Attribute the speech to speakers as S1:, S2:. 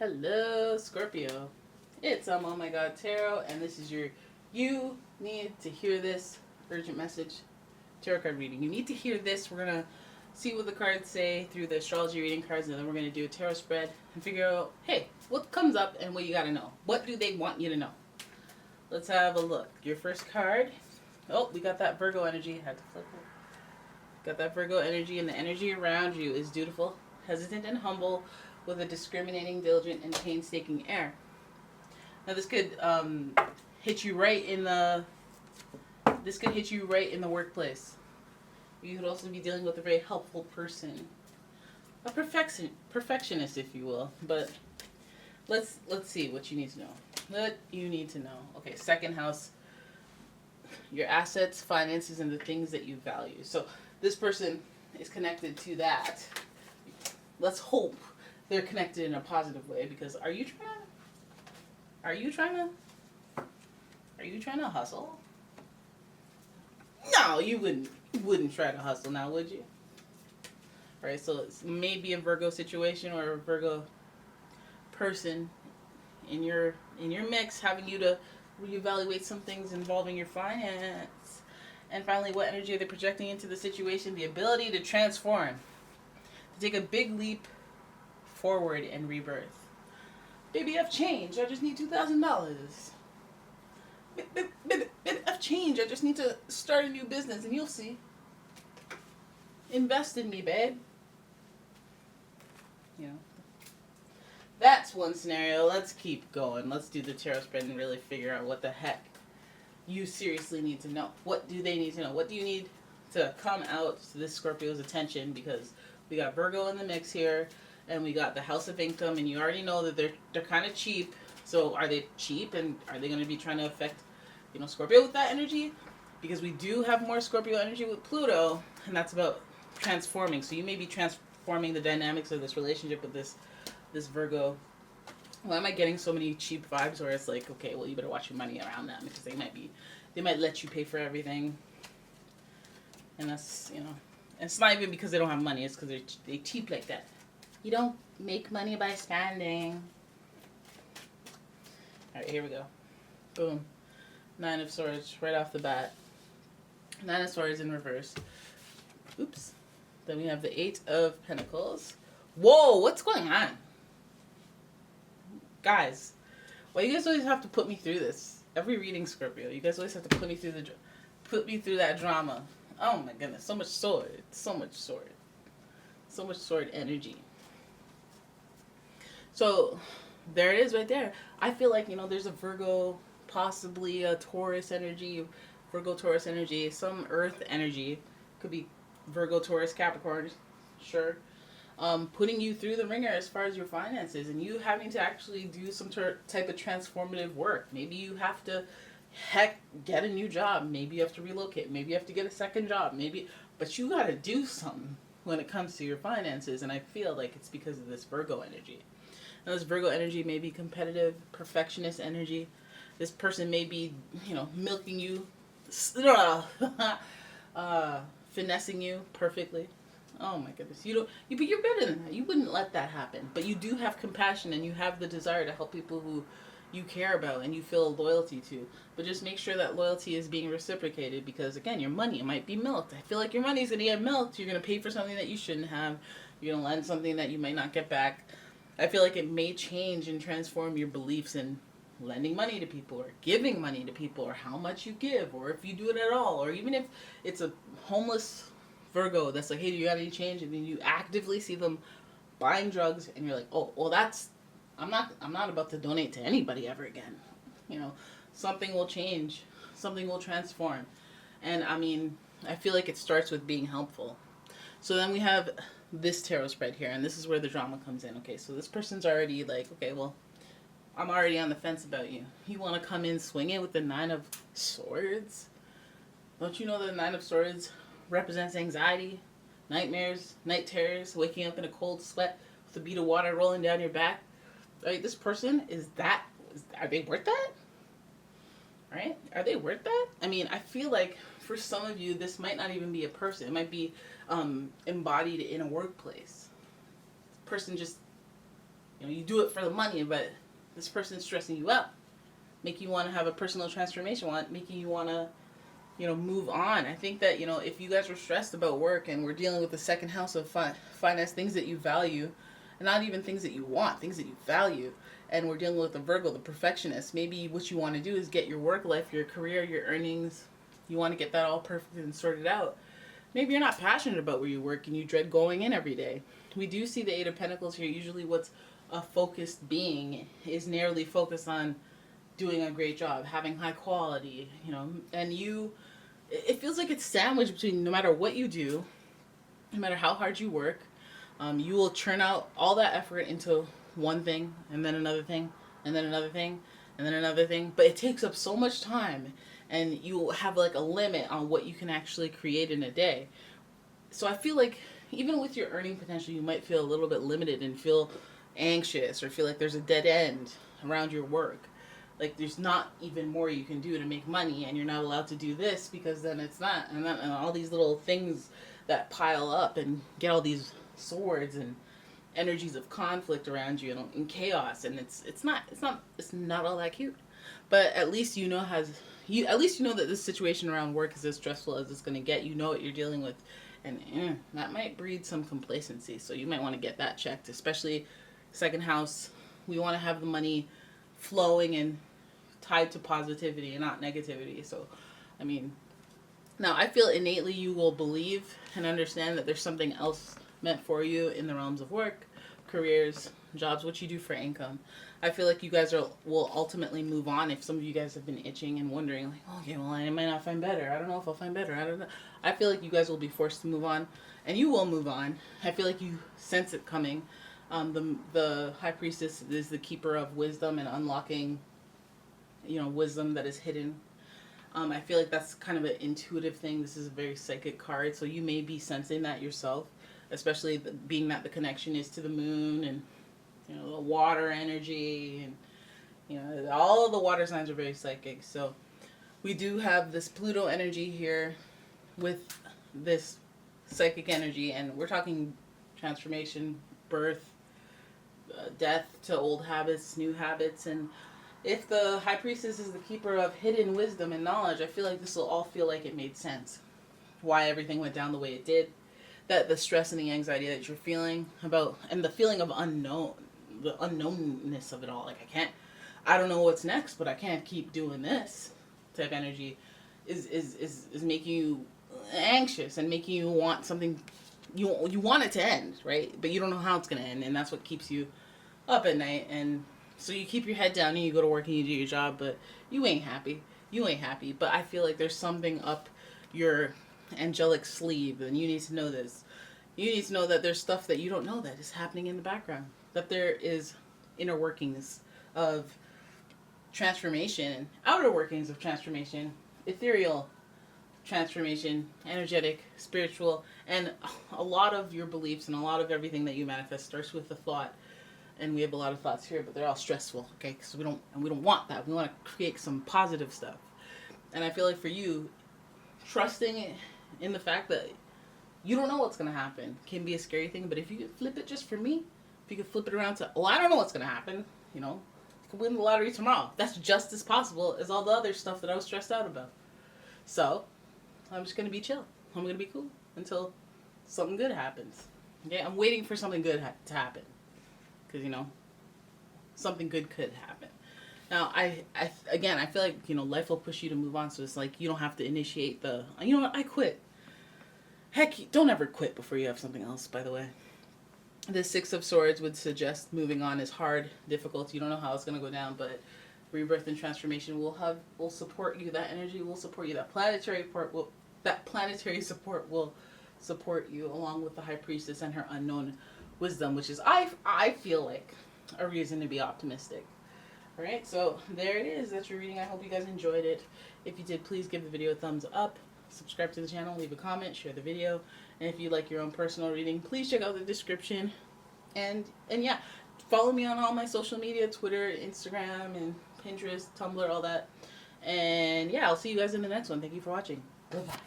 S1: Hello, Scorpio. It's umomgtarot, and this is your You Need to Hear This urgent message tarot card reading. You need to hear this. We're going to see what the cards say through the astrology reading cards, and then we're going to do a tarot spread and figure out, hey, what comes up and what you got to know. What do they want you to know? Let's have a look. Your first card. Oh, we got that Virgo energy. Had to flip it. Got that Virgo energy, and the energy around you is dutiful, hesitant, and humble, with a discriminating, diligent, and painstaking air. Now, this could hit you right in the. This could hit you right in the workplace. You could also be dealing with a very helpful person, a perfectionist, if you will. But let's see what you need to know. What you need to know. Okay, second house. Your assets, finances, and the things that you value. So this person is connected to that. Let's hope they're connected in a positive way, because are you trying to hustle? No, you wouldn't try to hustle now, would you? All right, so it's maybe a Virgo situation or a Virgo person in your mix, having you to reevaluate some things involving your finance. And finally, what energy are they projecting into the situation? The ability to transform, to take a big leap forward and rebirth. Baby, I've changed. I just need $2,000. Baby, I've changed. I just need to start a new business, and you'll see. Invest in me, babe. You know. That's one scenario. Let's keep going. Let's do the tarot spread and really figure out what the heck you seriously need to know. What do they need to know? What do you need to come out to this Scorpio's attention? Because we got Virgo in the mix here, and we got the House of Income, and you already know that they're kind of cheap. So are they cheap, and are they going to be trying to affect, Scorpio with that energy? Because we do have more Scorpio energy with Pluto, and that's about transforming. So you may be transforming the dynamics of this relationship with this Virgo. Why am I getting so many cheap vibes where it's like, okay, well, you better watch your money around them, because they might let you pay for everything. And that's, it's not even because they don't have money, it's because they cheap like that. You don't make money by spending. Alright, here we go. Boom. 9 of Swords right off the bat. 9 of Swords in reverse. Oops. Then we have the 8 of Pentacles. Whoa, what's going on? Guys, why you guys always have to put me through this? Every reading, Scorpio, you guys always have to put me through that drama. Oh my goodness, so much sword. So much sword energy. So there it is right there. I feel like, there's a Virgo, possibly a Taurus energy, Virgo Taurus energy, some Earth energy. Could be Virgo Taurus Capricorn, sure. Putting you through the ringer as far as your finances, and you having to actually do some type of transformative work. Maybe you have to, get a new job. Maybe you have to relocate. Maybe you have to get a second job. But you got to do something when it comes to your finances, and I feel like it's because of this Virgo energy. Now, this Virgo energy may be competitive, perfectionist energy. This person may be, milking you, finessing you perfectly. Oh my goodness. But you're better than that. You wouldn't let that happen. But you do have compassion, and you have the desire to help people who you care about and you feel loyalty to. But just make sure that loyalty is being reciprocated, because again, your money might be milked. I feel like your money's going to get milked. You're going to pay for something that you shouldn't have. You're going to lend something that you might not get back. I feel like it may change and transform your beliefs in lending money to people, or giving money to people, or how much you give, or if you do it at all, or even if it's a homeless Virgo that's like, hey, do you got any change? And then you actively see them buying drugs, and you're like, oh, well, I'm not about to donate to anybody ever again. Something will change, something will transform. And I feel like it starts with being helpful. So then we have this tarot spread here, and this is where the drama comes in. Okay, so this person's already like, okay, well, I'm already on the fence about you. You want to come in swinging with the 9 of Swords? Don't you know the 9 of Swords represents anxiety, nightmares, night terrors, waking up in a cold sweat with a bead of water rolling down your back? Right, this person, are they worth that? Right? Are they worth that? I feel like for some of you, this might not even be a person. It might be embodied in a workplace. Person just, You know, you do it for the money, but this person's stressing you out, making you want to have a personal transformation, making you want to, you know, move on. I think that, you know, if you guys were stressed about work and we're dealing with the second house of finance, things that you value, and not even things that you want, things that you value, and we're dealing with the Virgo, the perfectionist, maybe what you want to do is get your work life, your career, your earnings, you want to get that all perfect and sorted out. Maybe you're not passionate about where you work and you dread going in every day. We do see the Eight of Pentacles here. Usually what's a focused being is narrowly focused on doing a great job, having high quality, you know, and it feels like it's sandwiched between no matter what you do, no matter how hard you work, you will churn out all that effort into one thing, and then another thing, and then another thing, and then another thing, but it takes up so much time, and you have like a limit on what you can actually create in a day. So I feel like even with your earning potential, you might feel a little bit limited and feel anxious or feel like there's a dead end around your work. Like there's not even more you can do to make money, and you're not allowed to do this because then it's not, and all these little things that pile up and get all these swords and energies of conflict around you and chaos, and it's not all that cute. But at least you know that this situation around work is as stressful as it's going to get. You know what you're dealing with, and that might breed some complacency. So you might want to get that checked, especially second house. We want to have the money flowing and tied to positivity and not negativity. So, I mean, now I feel innately you will believe and understand that there's something else meant for you in the realms of work, careers, jobs, what you do for income. I feel like you guys will ultimately move on. If some of you guys have been itching and wondering, like, oh, okay, well, I might not find better. I don't know if I'll find better. I don't know. I feel like you guys will be forced to move on, and you will move on. I feel like you sense it coming. The High Priestess is the keeper of wisdom and unlocking, you know, wisdom that is hidden. I feel like that's kind of an intuitive thing. This is a very psychic card, so you may be sensing that yourself, especially being that the connection is to the moon and, you know, the water energy, and, you know, all of the water signs are very psychic. So we do have this Pluto energy here with this psychic energy, and we're talking transformation, birth, death to old habits, new habits. And if the High Priestess is the keeper of hidden wisdom and knowledge, I feel like this will all feel like it made sense. Why everything went down the way it did. That the stress and the anxiety that you're feeling about, and the feeling of the unknownness of it all. Like, I don't know what's next, but I can't keep doing this type energy is making you anxious and making you want something. You want it to end, right? But you don't know how it's going to end, and that's what keeps you up at night. And so you keep your head down and you go to work and you do your job, but you ain't happy. But I feel like there's something up your angelic sleeve, and you need to know this. You need to know that there's stuff that you don't know that is happening in the background. That there is inner workings of transformation, outer workings of transformation, ethereal transformation, energetic, spiritual, and a lot of your beliefs and a lot of everything that you manifest starts with the thought. And we have a lot of thoughts here, but they're all stressful, okay? Because we don't want that. We want to create some positive stuff. And I feel like for you, trusting in the fact that you don't know what's going to happen can be a scary thing. But if you could flip it just for me, if you could flip it around to, oh, I don't know what's going to happen, you know, you could win the lottery tomorrow. That's just as possible as all the other stuff that I was stressed out about. So I'm just going to be chill. I'm going to be cool until something good happens. Okay, I'm waiting for something good to happen. Because, you know, something good could happen. Now, I feel like, you know, life will push you to move on. So it's like you don't have to initiate you know what, I quit. Heck, don't ever quit before you have something else, by the way. The Six of Swords would suggest moving on is hard, difficult. You don't know how it's going to go down, but rebirth and transformation will support you. That energy will support you. That planetary support will support you, along with the High Priestess and her unknown wisdom, which is, I feel like, a reason to be optimistic. All right, so there it is. That's your reading. I hope you guys enjoyed it. If you did, please give the video a thumbs up, subscribe to the channel, leave a comment, share the video, and if you'd like your own personal reading, please check out the description. And yeah, follow me on all my social media, Twitter, Instagram, and Pinterest, Tumblr, all that. And yeah, I'll see you guys in the next one. Thank you for watching. Bye-bye.